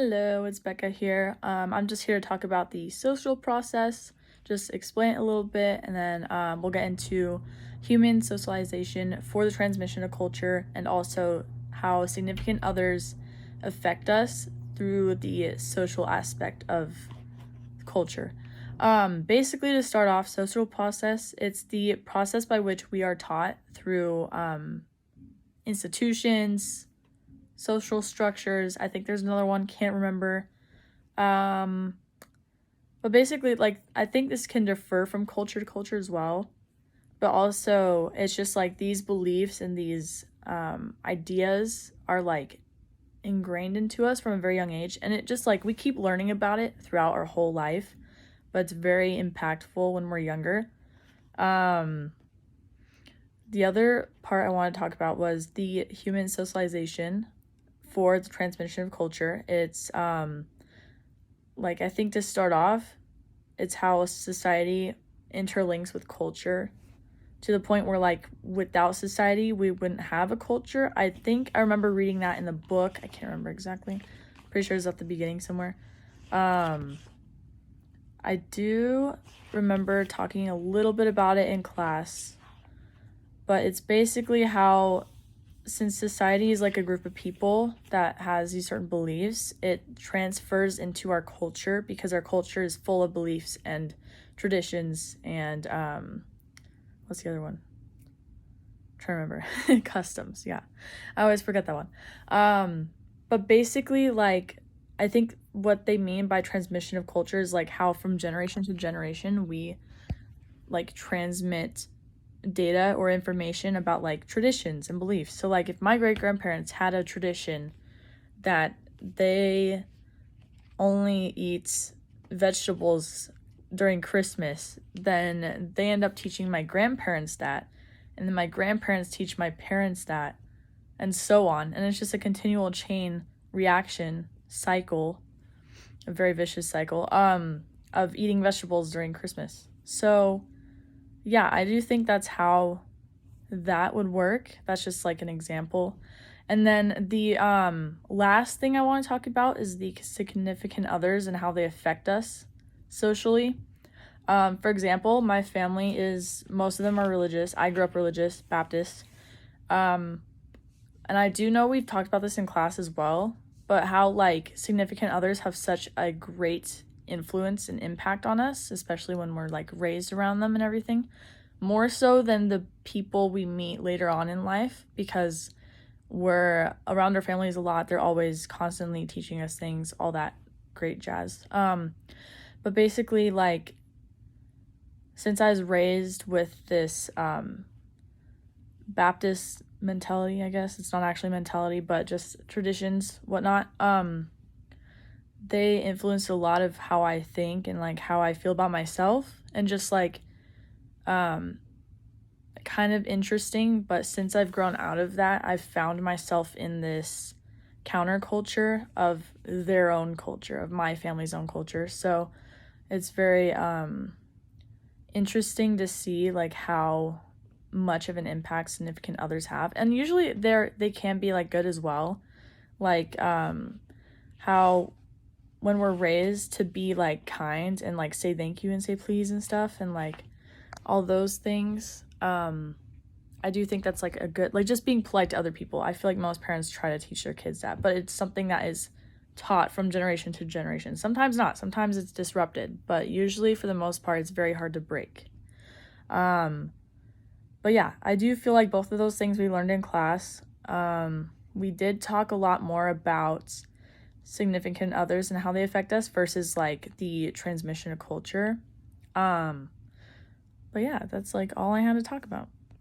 Hello, it's Becca here. I'm just here to talk about the social process, just explain it a little bit, and then we'll get into human socialization for the transmission of culture and also how significant others affect us through the social aspect of culture. Basically, to start off, social process, it's the process by which we are taught through institutions, social structures. I think there's another one, can't remember. Um, but basically, like, I think this can differ from culture to culture as well. But also, it's just like these beliefs and these ideas are like ingrained into us from a very young age. And it just like we keep learning about it throughout our whole life, but it's very impactful when we're younger. Um, the other part I want to talk about was the human socialization for the transmission of culture. It's like, I think to start off, it's how society interlinks with culture to the point where, like, without society we wouldn't have a culture. I think I remember reading that in the book. I can't remember exactly. Pretty sure it's at the beginning somewhere. I do remember talking a little bit about it in class, but it's basically how, since society is like a group of people that has these certain beliefs, it transfers into our culture because our culture is full of beliefs and traditions and what's the other one? I'm trying to remember. Customs, yeah. I always forget that one. But basically, like, I think what they mean by transmission of culture is like how from generation to generation we like transmit data or information about like traditions and beliefs. So like if my great-grandparents had a tradition that they only eat vegetables during Christmas, then they end up teaching my grandparents that, and then my grandparents teach my parents that, and so on. And it's just a continual chain reaction cycle, a very vicious cycle, of eating vegetables during Christmas. So yeah, I do think that's how that would work. That's just like an example. And then the last thing I want to talk about is the significant others and how they affect us socially. For example, my family is, most of them are religious. I grew up religious, Baptist. And I do know we've talked about this in class as well, but how like significant others have such a great influence and impact on us, especially when we're like raised around them and everything, more so than the people we meet later on in life, because we're around our families a lot. They're always constantly teaching us things, all that great jazz. But basically, like, since I was raised with this Baptist mentality, I guess it's not actually mentality, but just traditions, whatnot, they influenced a lot of how I think and like how I feel about myself, and just like kind of interesting. But since I've grown out of that, I've found myself in this counterculture of their own culture, of my family's own culture. So it's very interesting to see like how much of an impact significant others have, and usually they can be like good as well, like how when we're raised to be like kind and like say thank you and say please and stuff and like all those things, I do think that's like a good, like, just being polite to other people. I feel like most parents try to teach their kids that, but it's something that is taught from generation to generation. Sometimes not, sometimes it's disrupted, but usually for the most part it's very hard to break. But yeah, I do feel like both of those things we learned in class. We did talk a lot more about significant others and how they affect us versus like the transmission of culture. But yeah, that's like all I had to talk about.